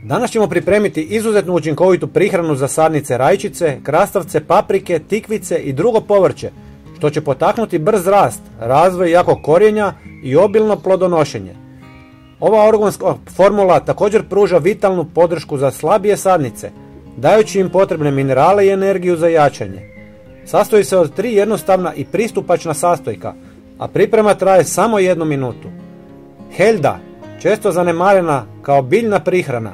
Danas ćemo pripremiti izuzetno učinkovitu prihranu za sadnice rajčice, krastavce, paprike, tikvice i drugo povrće, što će potaknuti brz rast, razvoj jakog korijenja i obilno plodonošenje. Ova organska formula također pruža vitalnu podršku za slabije sadnice, dajući im potrebne minerale i energiju za jačanje. Sastoji se od 3 jednostavna i pristupačna sastojka, a priprema traje samo 1 minutu. Helda, često zanemarena kao biljna prihrana,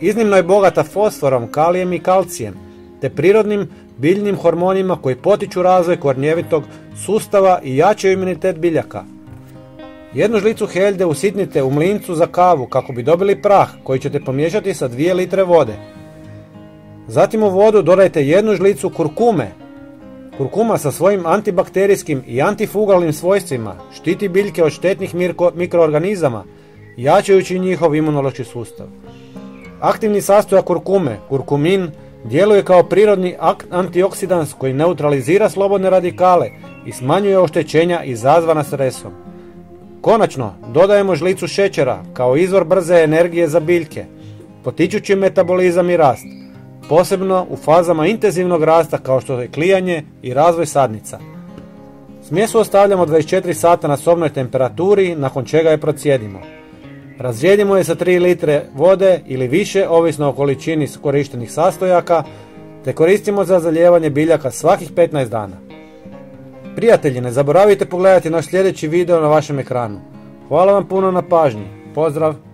iznimno je bogata fosforom, kalijem i kalcijem, te prirodnim biljnim hormonima koji potiču razvoj kornjevitog sustava i jačaju imunitet biljaka. 1 žlicu helde usitnite u mlincu za kavu kako bi dobili prah koji ćete pomiješati sa 2 litre vode. Zatim u vodu dodajte 1 žlicu kurkume. Kurkuma sa svojim antibakterijskim i antifugalnim svojstvima štiti biljke od štetnih mikroorganizama, jačajući njihov imunološki sustav. Aktivni sastojak kurkume, kurkumin, djeluje kao prirodni antioksidans koji neutralizira slobodne radikale i smanjuje oštećenja izazvana stresom. Konačno, dodajemo žlicu šećera kao izvor brze energije za biljke, potičući metabolizam i rast, posebno u fazama intenzivnog rasta kao što je klijanje i razvoj sadnica. Smjesu ostavljamo 24 sata na sobnoj temperaturi, nakon čega je procijedimo. Razrijedimo je sa 3 litre vode ili više, ovisno o količini korištenih sastojaka, te koristimo za zalijevanje biljaka svakih 15 dana. Prijatelji, ne zaboravite pogledati naš sljedeći video na vašem ekranu. Hvala vam puno na pažnji. Pozdrav!